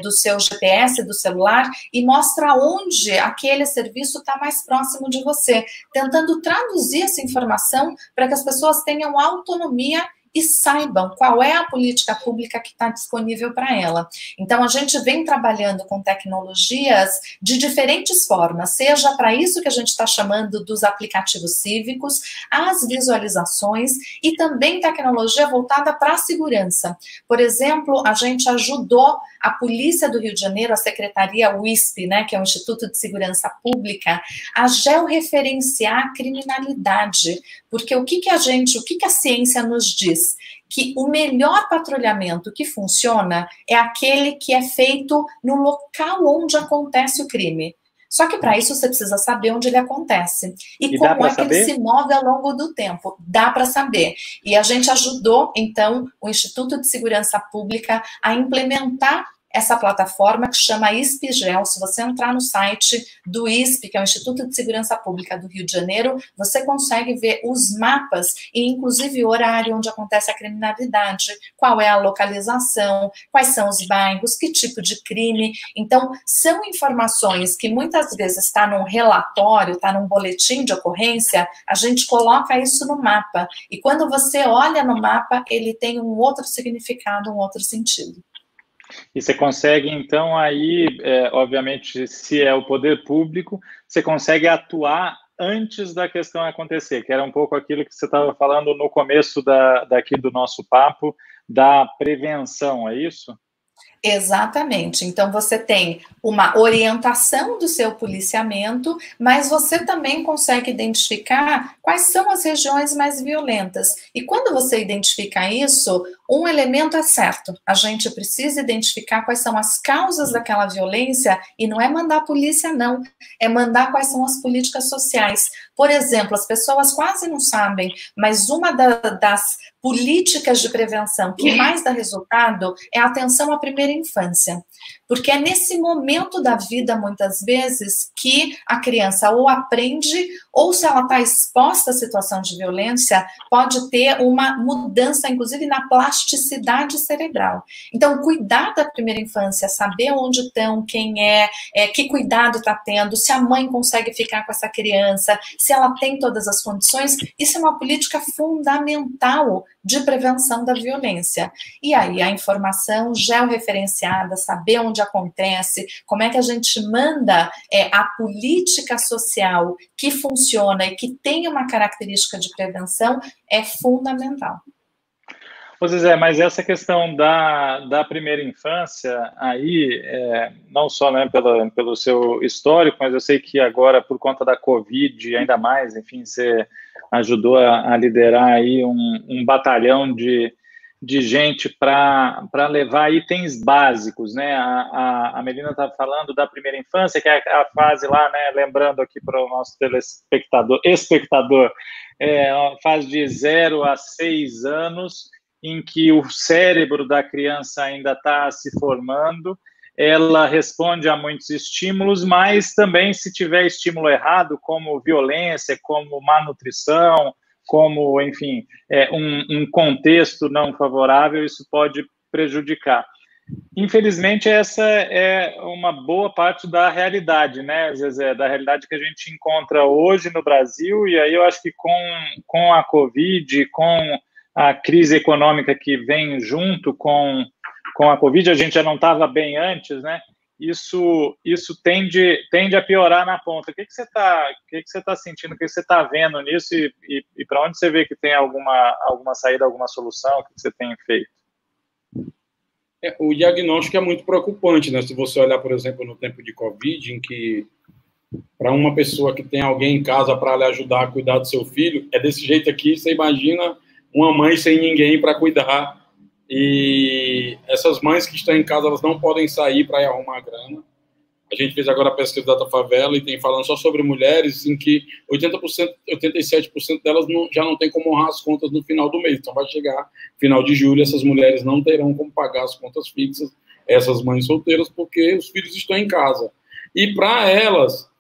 do seu GPS, do celular, e mostra onde aquele serviço está mais próximo de você, tentando traduzir essa informação para que as pessoas tenham autonomia e saibam qual é a política pública que está disponível para ela. Então, a gente vem trabalhando com tecnologias de diferentes formas, seja para isso que a gente está chamando dos aplicativos cívicos, as visualizações e também tecnologia voltada para a segurança. Por exemplo, a gente ajudou a Polícia do Rio de Janeiro, a Secretaria UISP, né, que é o Instituto de Segurança Pública, a georreferenciar a criminalidade, porque o que a ciência nos diz? Que o melhor patrulhamento que funciona é aquele que é feito no local onde acontece o crime. Só que para isso você precisa saber onde ele acontece. E como é que ele se move ao longo do tempo. Dá para saber. E a gente ajudou, então, o Instituto de Segurança Pública a implementar essa plataforma que chama ISPGEL. Se você entrar no site do ISP, que é o Instituto de Segurança Pública do Rio de Janeiro, você consegue ver os mapas e, inclusive, o horário onde acontece a criminalidade, qual é a localização, quais são os bairros, que tipo de crime. Então, são informações que muitas vezes está num relatório, está num boletim de ocorrência, a gente coloca isso no mapa. E quando você olha no mapa, ele tem um outro significado, um outro sentido. E você consegue, então, aí, obviamente, se é o poder público, você consegue atuar antes da questão acontecer, que era um pouco aquilo que você estava falando no começo daqui do nosso papo, da prevenção, é isso? Exatamente. Então, você tem uma orientação do seu policiamento, mas você também consegue identificar quais são as regiões mais violentas. E quando você identifica isso, um elemento é certo: a gente precisa identificar quais são as causas daquela violência, e não é mandar a polícia, não, é mandar quais são as políticas sociais. Por exemplo, as pessoas quase não sabem, mas uma das políticas de prevenção que mais dá resultado é a atenção à primeira infância. Porque é nesse momento da vida, muitas vezes, que a criança ou aprende, ou se ela está exposta à situação de violência, pode ter uma mudança, inclusive, na plasticidade cerebral. Então, cuidar da primeira infância, saber onde estão, quem que cuidado está tendo, se a mãe consegue ficar com essa criança, se ela tem todas as condições, isso é uma política fundamental de prevenção da violência. E aí, a informação georreferenciada, saber onde acontece, como é que a gente manda a política social que funciona e que tem uma característica de prevenção, é fundamental. Ô Zezé, mas essa questão da primeira infância, aí, não só, né, pelo seu histórico, mas eu sei que agora, por conta da Covid, ainda mais, enfim, você ajudou a liderar aí um batalhão de gente para levar itens básicos, né? A Melina está falando da primeira infância, que é a fase lá, né? Lembrando aqui para o nosso espectador, a fase de 0 a 6 anos, em que o cérebro da criança ainda está se formando, ela responde a muitos estímulos, mas também, se tiver estímulo errado, como violência, como má nutrição, como, enfim, um contexto não favorável, isso pode prejudicar. Infelizmente, essa é uma boa parte da realidade, né, Zezé? Da realidade que a gente encontra hoje no Brasil, e aí eu acho que com a Covid, com a crise econômica que vem junto com a Covid, a gente já não estava bem antes, né? Isso tende a piorar na ponta. O que você está sentindo, o que você está vendo nisso e para onde você vê que tem alguma saída, alguma solução, o que você tem feito? O diagnóstico é muito preocupante, né? Se você olhar, por exemplo, no tempo de Covid, em que para uma pessoa que tem alguém em casa para lhe ajudar a cuidar do seu filho, é desse jeito aqui, você imagina uma mãe sem ninguém para cuidar. E essas mães que estão em casa, elas não podem sair para ir arrumar grana. A gente fez agora a pesquisa da Datafolha e tem falando só sobre mulheres em que 87% delas já não tem como honrar as contas no final do mês. Então vai chegar final de julho, essas mulheres não terão como pagar as contas fixas, essas mães solteiras, porque os filhos estão em casa. E para elas,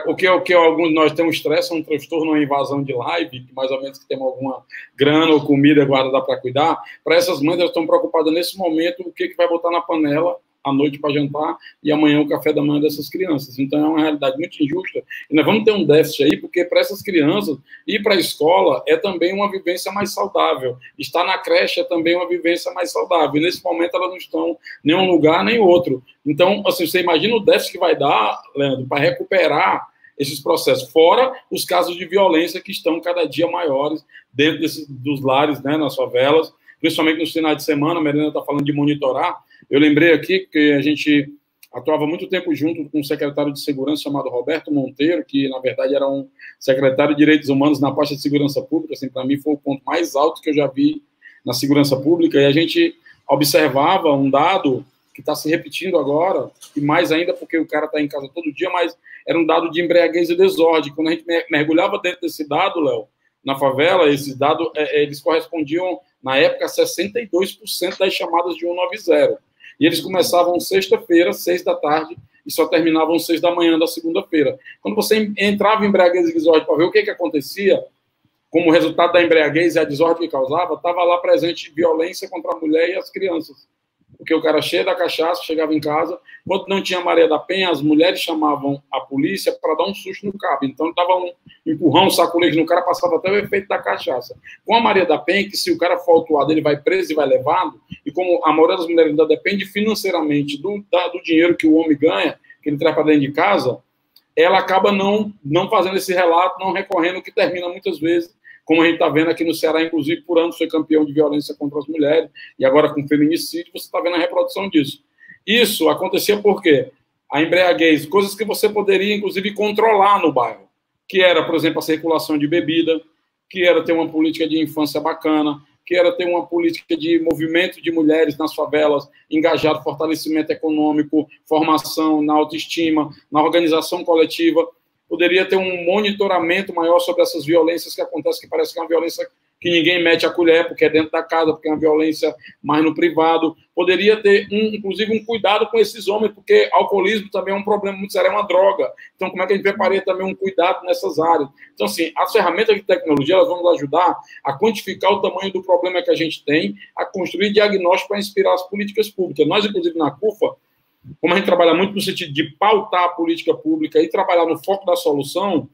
o que alguns de nós temos estresse, um transtorno, uma invasão de live, mais ou menos que temos alguma grana ou comida guardada para cuidar, para essas mães, elas estão preocupadas nesse momento o que vai botar na panela à noite para jantar e amanhã o café da manhã dessas crianças. Então é uma realidade muito injusta e nós vamos ter um déficit aí, porque para essas crianças ir para a escola é também uma vivência mais saudável, estar na creche é também uma vivência mais saudável, e nesse momento elas não estão em um lugar nem outro. Então, assim, você imagina o déficit que vai dar, Leandro, para recuperar esses processos, fora os casos de violência que estão cada dia maiores dentro dos lares, né, nas favelas, principalmente nos finais de semana. A Melina está falando de monitorar. Eu lembrei aqui que a gente atuava muito tempo junto com um secretário de segurança chamado Roberto Monteiro, que, na verdade, era um secretário de Direitos Humanos na pasta de segurança pública. Assim, para mim, foi o ponto mais alto que eu já vi na segurança pública. E a gente observava um dado que está se repetindo agora, e mais ainda porque o cara está em casa todo dia, mas era um dado de embriaguez e desordem. Quando a gente mergulhava dentro desse dado, Léo, na favela, esses dados, eles correspondiam, na época, a 62% das chamadas de 190. E eles começavam sexta-feira, 6 da tarde, e só terminavam 6 da manhã da segunda-feira. Quando você entrava em embriaguez e desordem para ver o que acontecia, como resultado da embriaguez e a desordem que causava, estava lá presente violência contra a mulher e as crianças. porque o cara cheio da cachaça, chegava em casa, quando não tinha Maria da Penha, as mulheres chamavam a polícia para dar um susto no cabo. Então, dava um empurrão, um saculejo no cara, passava até o efeito da cachaça. Com a Maria da Penha, que se o cara for autuado, ele vai preso e vai levado, e como a maioria das mulheres ainda depende financeiramente do dinheiro que o homem ganha, que ele traz para dentro de casa, ela acaba não fazendo esse relato, não recorrendo, que termina muitas vezes, como a gente está vendo aqui no Ceará, inclusive, por anos foi campeão de violência contra as mulheres, e agora com feminicídio, você está vendo a reprodução disso. Isso acontecia por quê? A embriaguez, coisas que você poderia, inclusive, controlar no bairro, que era, por exemplo, a circulação de bebida, que era ter uma política de infância bacana, que era ter uma política de movimento de mulheres nas favelas, engajado, fortalecimento econômico, formação na autoestima, na organização coletiva. Poderia ter um monitoramento maior sobre essas violências que acontecem, que parece que é uma violência que ninguém mete a colher, porque é dentro da casa, porque é uma violência mais no privado. Poderia ter, inclusive, um cuidado com esses homens, porque alcoolismo também é um problema muito sério, é uma droga. Então, como é que a gente prepararia também um cuidado nessas áreas? Então, assim, as ferramentas de tecnologia, elas vão nos ajudar a quantificar o tamanho do problema que a gente tem, a construir diagnóstico para inspirar as políticas públicas. Nós, inclusive, na CUFA, como a gente trabalha muito no sentido de pautar a política pública e trabalhar no foco da solução,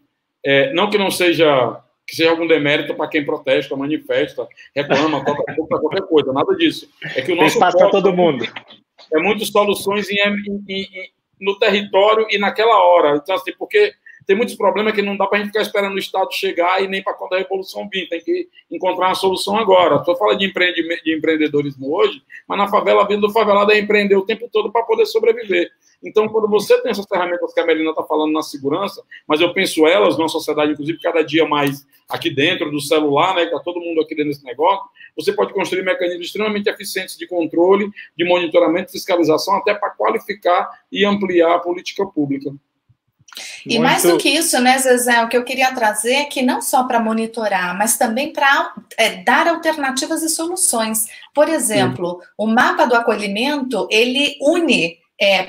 não que não seja... que seja algum demérito para quem protesta, manifesta, reclama, toca para qualquer coisa, nada disso. É que o nosso espaço para todo mundo. É muitas soluções no território e naquela hora. Então, assim, porque tem muitos problemas que não dá para a gente ficar esperando o Estado chegar e nem para quando a revolução vir. Tem que encontrar uma solução agora. Só fala de empreendedorismo hoje, mas na favela, a vida do favelado é empreender o tempo todo para poder sobreviver. Então, quando você tem essas ferramentas que a Melina está falando na segurança, mas eu penso elas numa sociedade, inclusive, cada dia mais aqui dentro do celular, né, que está todo mundo aqui dentro desse negócio, você pode construir mecanismos extremamente eficientes de controle, de monitoramento, fiscalização, até para qualificar e ampliar a política pública. E mais do que isso, né, Zezé, o que eu queria trazer é que não só para monitorar, mas também para dar alternativas e soluções. Por exemplo, o mapa do acolhimento, ele une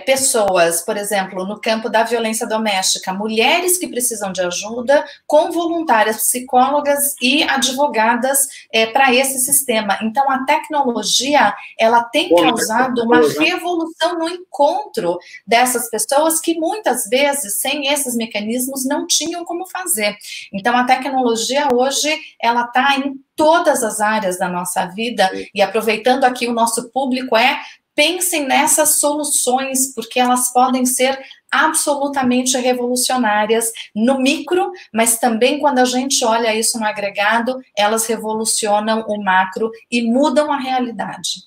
pessoas, por exemplo, no campo da violência doméstica, mulheres que precisam de ajuda, com voluntárias, psicólogas e advogadas para esse sistema. Então, a tecnologia, ela tem causado uma revolução no encontro dessas pessoas que, muitas vezes, sem esses mecanismos, não tinham como fazer. Então, a tecnologia, hoje, ela está em todas as áreas da nossa vida, e aproveitando aqui o nosso público, pensem nessas soluções, porque elas podem ser absolutamente revolucionárias no micro, mas também quando a gente olha isso no agregado, elas revolucionam o macro e mudam a realidade.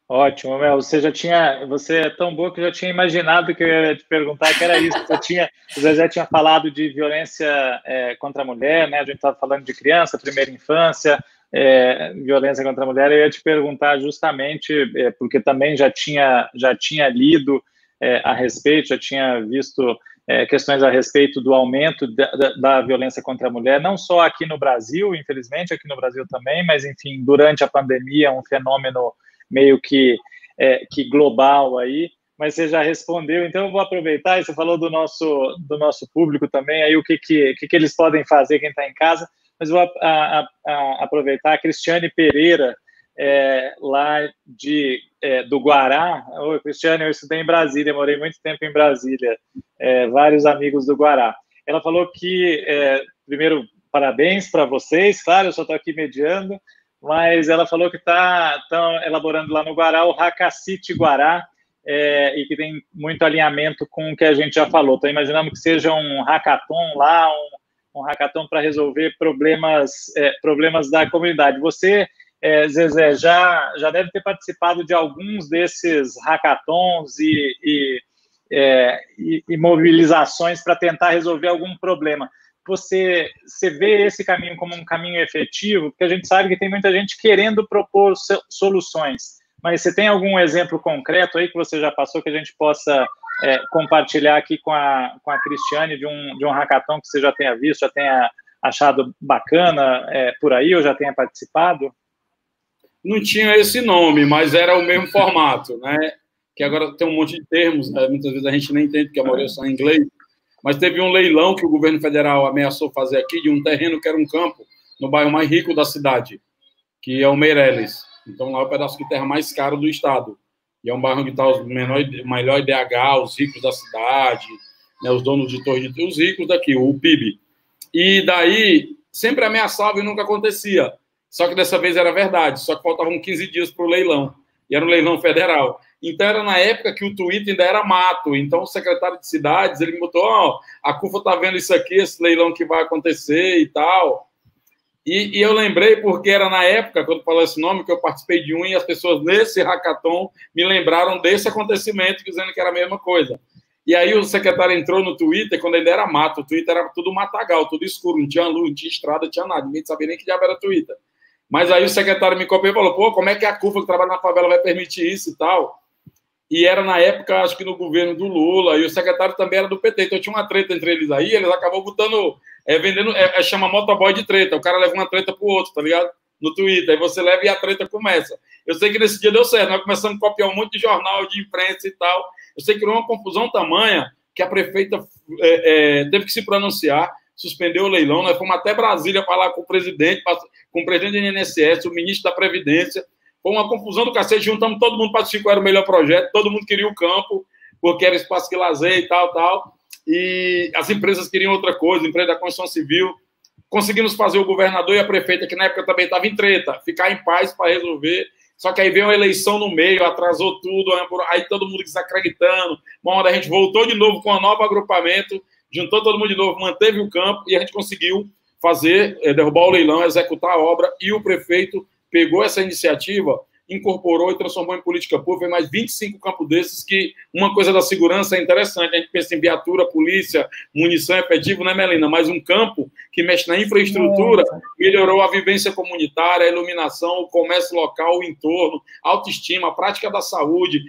Ótimo, Mel. Você é tão boa que eu já tinha imaginado que eu ia te perguntar que era isso. O Zezé tinha falado de violência contra a mulher, né? A gente estava falando de criança, primeira infância, violência contra a mulher. Eu ia te perguntar justamente, porque também já tinha lido a respeito, já tinha visto questões a respeito do aumento da violência contra a mulher, não só aqui no Brasil, infelizmente, aqui no Brasil também, mas, enfim, durante a pandemia, um fenômeno meio que global aí, mas você já respondeu, então eu vou aproveitar, e você falou do nosso público também, aí o que eles podem fazer, quem está em casa, mas vou aproveitar a Cristiane Pereira, lá do Guará. Oi, Cristiane, eu estudei em Brasília, morei muito tempo em Brasília, vários amigos do Guará. Ela falou que, primeiro, parabéns para vocês, claro, eu só estou aqui mediando, mas ela falou que estão elaborando lá no Guará o Hackacity Guará, e que tem muito alinhamento com o que a gente já falou. Estou imaginando que seja um hackathon lá, um hackathon para resolver problemas da comunidade. Você, Zezé, já deve ter participado de alguns desses hackathons e mobilizações para tentar resolver algum problema. Você vê esse caminho como um caminho efetivo? Porque a gente sabe que tem muita gente querendo propor soluções, mas você tem algum exemplo concreto aí que você já passou que a gente possa compartilhar aqui com a Cristiane de um hackathon que você já tenha visto, já tenha achado bacana por aí, ou já tenha participado? Não tinha esse nome, mas era o mesmo formato, né? Que agora tem um monte de termos, né? Muitas vezes a gente nem entende, porque a maioria são em inglês. Mas teve um leilão que o governo federal ameaçou fazer aqui de um terreno que era um campo no bairro mais rico da cidade, que é o Meireles. Então, lá é o pedaço de terra mais caro do estado. e é um bairro que está o melhor IDH, os ricos da cidade, né, os donos de torre de... os ricos daqui, o PIB. E daí, sempre ameaçava e nunca acontecia. Só que dessa vez era verdade, só que faltavam 15 dias para o leilão, e era um leilão federal. Então, era na época que o Twitter ainda era mato. Então, o secretário de cidades, ele me botou, ó, a CUFA tá vendo isso aqui, esse leilão que vai acontecer e tal. E eu lembrei, porque era na época, quando falou esse nome, que eu participei de um, e as pessoas nesse hackathon me lembraram desse acontecimento, dizendo que era a mesma coisa. E aí o secretário entrou no Twitter, quando ainda era mato. O Twitter era tudo matagal, tudo escuro, não tinha luz, não tinha estrada, não tinha nada. Ninguém sabia nem que diabo era Twitter. Mas aí o secretário me copiou e falou, pô, como é que a CUFA que trabalha na favela vai permitir isso e tal? E era na época, acho que no governo do Lula, e o secretário também era do PT, então tinha uma treta entre eles aí, eles acabou botando, vendendo, chama motoboy de treta, o cara leva uma treta pro outro, tá ligado? No Twitter, aí você leva e a treta começa. Eu sei que nesse dia deu certo, nós começamos a copiar um monte de jornal, de imprensa e tal, eu sei que criou uma confusão tamanha, que a prefeita teve que se pronunciar, suspendeu o leilão, nós fomos até Brasília falar com o presidente do INSS, o ministro da Previdência. Foi uma confusão do cacete, juntamos todo mundo para decidir qual era o melhor projeto, todo mundo queria o campo, porque era espaço de lazer e tal, e as empresas queriam outra coisa, empresa da construção civil. Conseguimos fazer o governador e a prefeita, que na época também estava em treta, ficar em paz para resolver, só que aí veio uma eleição no meio, atrasou tudo, aí todo mundo desacreditando, uma hora a gente voltou de novo com um novo agrupamento, juntou todo mundo de novo, manteve o campo, e a gente conseguiu fazer, derrubar o leilão, executar a obra, e o prefeito pegou essa iniciativa, incorporou e transformou em política pública, foi mais 25 campos desses, que uma coisa da segurança é interessante, a gente pensa em viatura, polícia, munição, efetivo, né, Melina? Mas um campo que mexe na infraestrutura, melhorou a vivência comunitária, a iluminação, o comércio local, o entorno, a autoestima, a prática da saúde,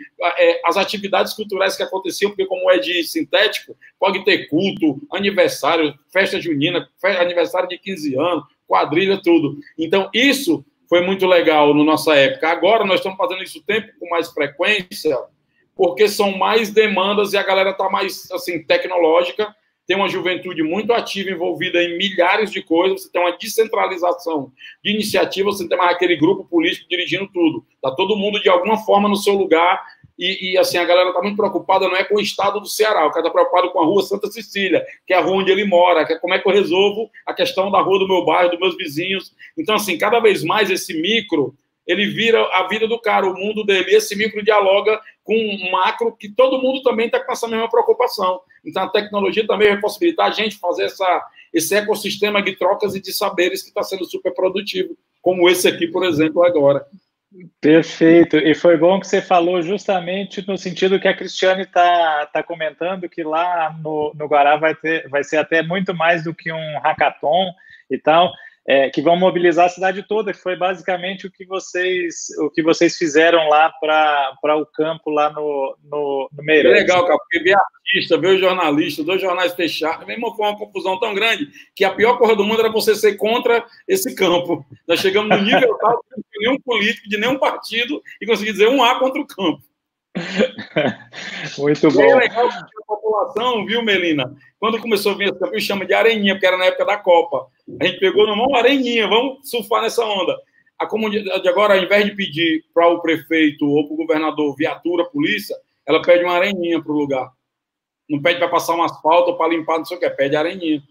as atividades culturais que aconteciam, porque como é de sintético, pode ter culto, aniversário, festa junina, aniversário de 15 anos, quadrilha, tudo. Então, isso foi muito legal na nossa época. Agora nós estamos fazendo isso tempo com mais frequência, porque são mais demandas e a galera está mais assim, tecnológica, tem uma juventude muito ativa, envolvida em milhares de coisas, você tem uma descentralização de iniciativa, você tem mais aquele grupo político dirigindo tudo. Está todo mundo, de alguma forma, no seu lugar, e assim, a galera está muito preocupada, não é com o estado do Ceará, o cara está preocupado com a rua Santa Cecília, que é a rua onde ele mora, que é como é que eu resolvo a questão da rua do meu bairro, dos meus vizinhos. Então, assim, cada vez mais esse micro, ele vira a vida do cara, o mundo dele, e esse micro dialoga com um macro que todo mundo também está com essa mesma preocupação. Então, a tecnologia também vai possibilitar a gente fazer esse ecossistema de trocas e de saberes que está sendo super produtivo, como esse aqui, por exemplo, agora. Perfeito, e foi bom que você falou justamente no sentido que a Cristiane tá comentando, que lá no Guará vai ser até muito mais do que um hackathon e tal, que vão mobilizar a cidade toda, que foi basicamente o que vocês fizeram lá para o campo lá no Meirelles. É legal, cara, porque ver artista, ver o jornalista, 2 jornais fechados, mesmo foi uma confusão tão grande que a pior coisa do mundo era você ser contra esse campo. Nós chegamos no nível tal de nenhum político, de nenhum partido, e conseguir dizer um A contra o campo. Muito bom. E é legal que a população, viu, Melina? Quando começou a vir esse campo, chama de areninha, porque era na época da Copa. A gente pegou na mão areninha, vamos surfar nessa onda. A comunidade agora, ao invés de pedir para o prefeito ou para o governador viatura, polícia, ela pede uma areninha para o lugar. Não pede para passar um asfalto ou para limpar, não sei o que, pede areninha.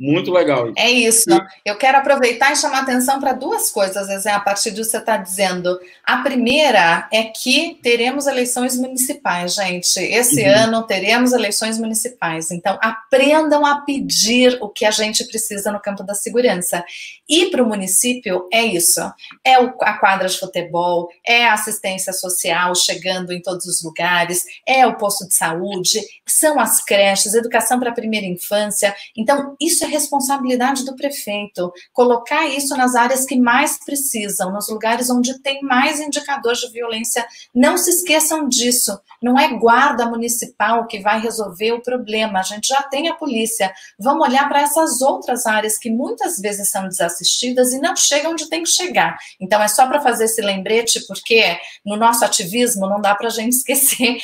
Muito legal isso. É isso. Eu quero aproveitar e chamar atenção para 2 coisas, Zezé, a partir do que você está dizendo. A primeira é que teremos eleições municipais, gente. Esse ano teremos eleições municipais. Então, aprendam a pedir o que a gente precisa no campo da segurança. E para o município é isso. É a quadra de futebol, é a assistência social chegando em todos os lugares, é o posto de saúde, são as creches, educação para a primeira infância. Então, isso é responsabilidade do prefeito, colocar isso nas áreas que mais precisam, nos lugares onde tem mais indicadores de violência. Não se esqueçam disso, não é guarda municipal que vai resolver o problema, a gente já tem a polícia. Vamos olhar para essas outras áreas que muitas vezes são desassistidas e não chegam onde tem que chegar. Então, é só para fazer esse lembrete, porque no nosso ativismo não dá para a gente esquecer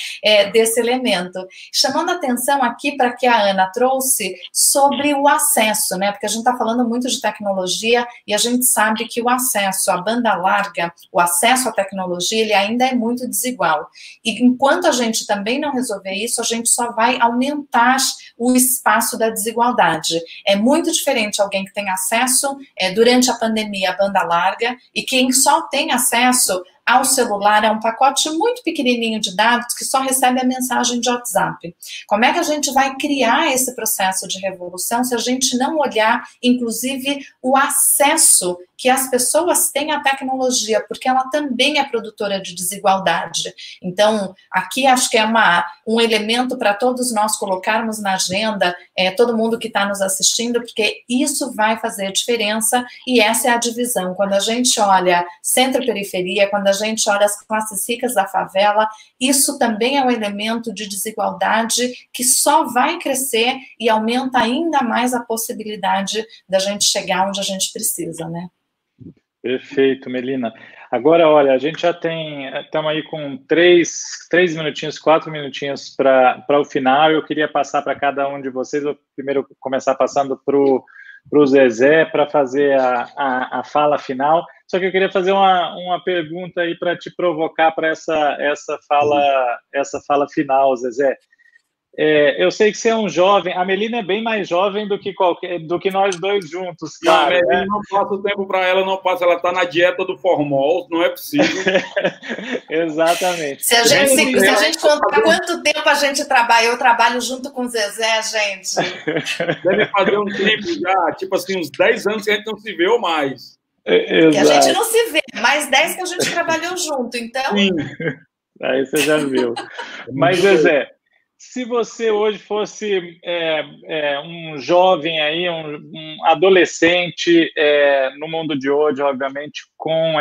desse elemento. Chamando a atenção aqui para que a Ana trouxe sobre o acesso acesso, né? Porque a gente está falando muito de tecnologia e a gente sabe que o acesso à banda larga, o acesso à tecnologia, ele ainda é muito desigual. E enquanto a gente também não resolver isso, a gente só vai aumentar o espaço da desigualdade. É muito diferente alguém que tem acesso durante a pandemia à banda larga e quem só tem acesso ao celular, é um pacote muito pequenininho de dados que só recebe a mensagem de WhatsApp. Como é que a gente vai criar esse processo de revolução se a gente não olhar, inclusive, o acesso que as pessoas têm à tecnologia, porque ela também é produtora de desigualdade. Então, aqui acho que é um elemento para todos nós colocarmos na agenda, todo mundo que está nos assistindo, porque isso vai fazer diferença e essa é a divisão. Quando a gente olha centro e periferia, quando a gente olha as classes ricas da favela, isso também é um elemento de desigualdade que só vai crescer e aumenta ainda mais a possibilidade da gente chegar onde a gente precisa, né? Perfeito, Melina. Agora, olha, a gente já estamos aí com 4 minutinhos para o final. Eu queria passar para cada um de vocês. Eu primeiro começar passando para o Zezé para fazer a fala final. Só que eu queria fazer uma pergunta aí para te provocar para essa fala final, Zezé. Eu sei que você é um jovem, a Melina é bem mais jovem do que nós dois juntos, claro. Não, a Melina não passa o tempo para ela, ela está na dieta do formol, não é possível. Exatamente. Se a gente contar quanto tempo a gente trabalha, eu trabalho junto com o Zezé, gente. Deve fazer um tempo já, tipo assim, uns 10 anos que a gente não se vê ou mais. Que a gente não se vê, mais 10 que a gente trabalhou junto, então... Sim. Aí você já viu. Mas, Zezé, se você hoje fosse um jovem aí, um adolescente no mundo de hoje, obviamente, com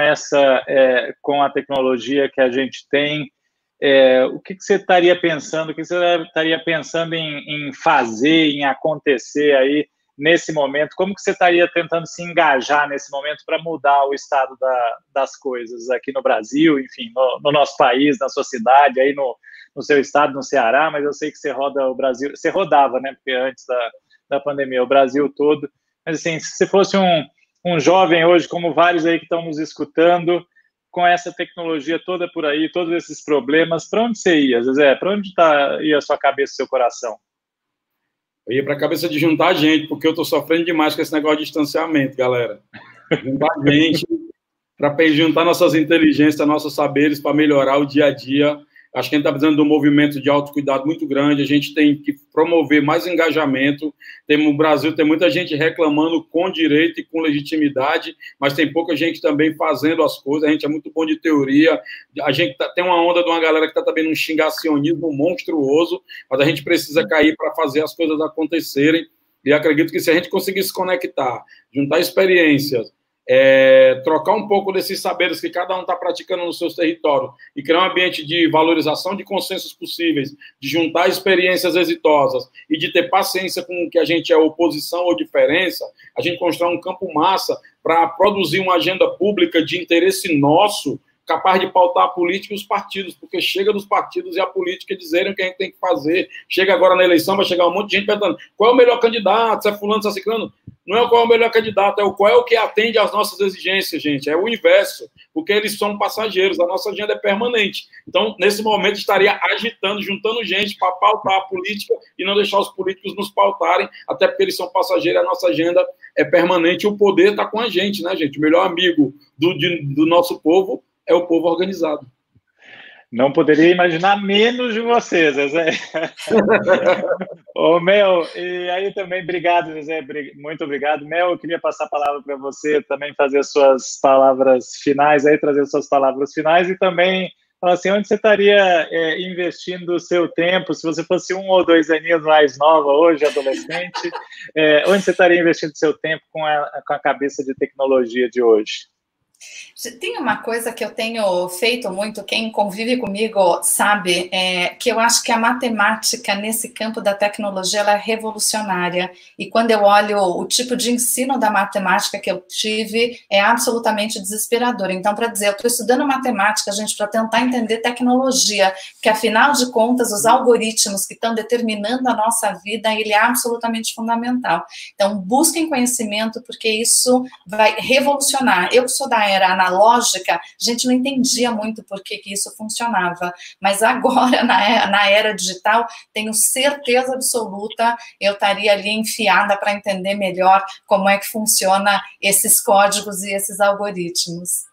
a tecnologia que a gente tem, o que você estaria pensando? O que você estaria pensando em fazer, em acontecer aí nesse momento? Como que você estaria tentando se engajar nesse momento para mudar o estado das coisas aqui no Brasil, enfim, no nosso país, na sua cidade, aí no seu estado, no Ceará, mas eu sei que você roda o Brasil, você rodava, né, porque antes da pandemia, o Brasil todo, mas assim, se você fosse um jovem hoje, como vários aí que estão nos escutando, com essa tecnologia toda por aí, todos esses problemas, para onde você ia, Zezé? Para onde ia a sua cabeça e seu coração? Eu ia para a cabeça de juntar gente, porque eu estou sofrendo demais com esse negócio de distanciamento, galera. Juntar gente, para juntar nossas inteligências, nossos saberes, para melhorar o dia a dia. Acho que a gente está precisando de um movimento de autocuidado muito grande, a gente tem que promover mais engajamento. No Brasil tem muita gente reclamando com direito e com legitimidade, mas tem pouca gente também fazendo as coisas. A gente é muito bom de teoria, a gente tem uma onda de uma galera que está também num xingacionismo monstruoso, mas a gente precisa cair para fazer as coisas acontecerem, e acredito que se a gente conseguir se conectar, juntar experiências, trocar um pouco desses saberes que cada um está praticando no seu território e criar um ambiente de valorização de consensos possíveis, de juntar experiências exitosas e de ter paciência com o que a gente é oposição ou diferença, a gente constrói um campo massa para produzir uma agenda pública de interesse nosso, capaz de pautar a política e os partidos, porque chega dos partidos e a política dizerem o que a gente tem que fazer. Chega agora na eleição, vai chegar um monte de gente perguntando qual é o melhor candidato, se é fulano, se é ciclano. Não é qual é o melhor candidato, qual é o que atende às nossas exigências, gente. É o inverso, porque eles são passageiros, a nossa agenda é permanente. Então, nesse momento, estaria agitando, juntando gente para pautar a política e não deixar os políticos nos pautarem, até porque eles são passageiros, a nossa agenda é permanente e o poder está com a gente, né, gente? O melhor amigo do nosso povo é o povo organizado. Não poderia imaginar menos de vocês, Zezé. Ô, Mel, e aí também, obrigado, Zezé, muito obrigado. Mel, eu queria passar a palavra para você, também fazer suas palavras finais, aí trazer suas palavras finais e também falar assim, onde você estaria investindo o seu tempo, se você fosse 1 ou 2 aninhos mais nova hoje, adolescente, onde você estaria investindo o seu tempo com a cabeça de tecnologia de hoje? Tem uma coisa que eu tenho feito muito, quem convive comigo sabe, que eu acho que a matemática nesse campo da tecnologia ela é revolucionária. E quando eu olho o tipo de ensino da matemática que eu tive, é absolutamente desesperador. Então, para dizer, eu estou estudando matemática, gente, para tentar entender tecnologia, que afinal de contas, os algoritmos que estão determinando a nossa vida, ele é absolutamente fundamental. Então, busquem conhecimento, porque isso vai revolucionar. Eu que sou da era analógica, a gente não entendia muito por que isso funcionava, mas agora, na era digital, tenho certeza absoluta, eu estaria ali enfiada para entender melhor como é que funciona esses códigos e esses algoritmos.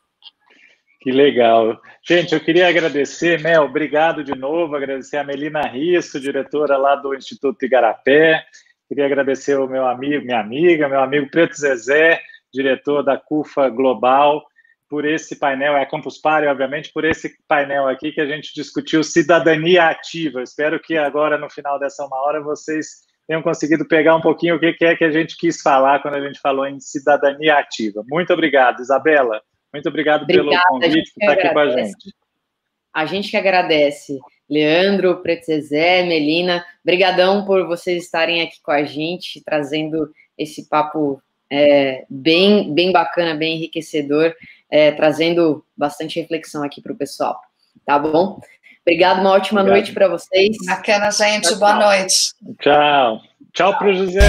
Que legal. Gente, eu queria agradecer, Mel, obrigado de novo, agradecer a Melina Risso, diretora lá do Instituto Igarapé, queria agradecer o meu amigo, minha amiga, meu amigo Preto Zezé, diretor da CUFA Global, por esse painel, a Campus Party, obviamente, por esse painel aqui que a gente discutiu cidadania ativa. Eu espero que agora, no final dessa 1 hora, vocês tenham conseguido pegar um pouquinho o que é que a gente quis falar quando a gente falou em cidadania ativa. Muito obrigado, Isabela. Muito obrigado pelo convite por estar aqui com a gente. A gente que agradece. Leandro, Preto Zezé, Melina, brigadão por vocês estarem aqui com a gente, trazendo esse papo bem bacana, bem enriquecedor, trazendo bastante reflexão aqui para o pessoal, tá bom? Obrigado, uma ótima noite para vocês. Bacana, gente, boa noite. Tchau. Tchau para o José.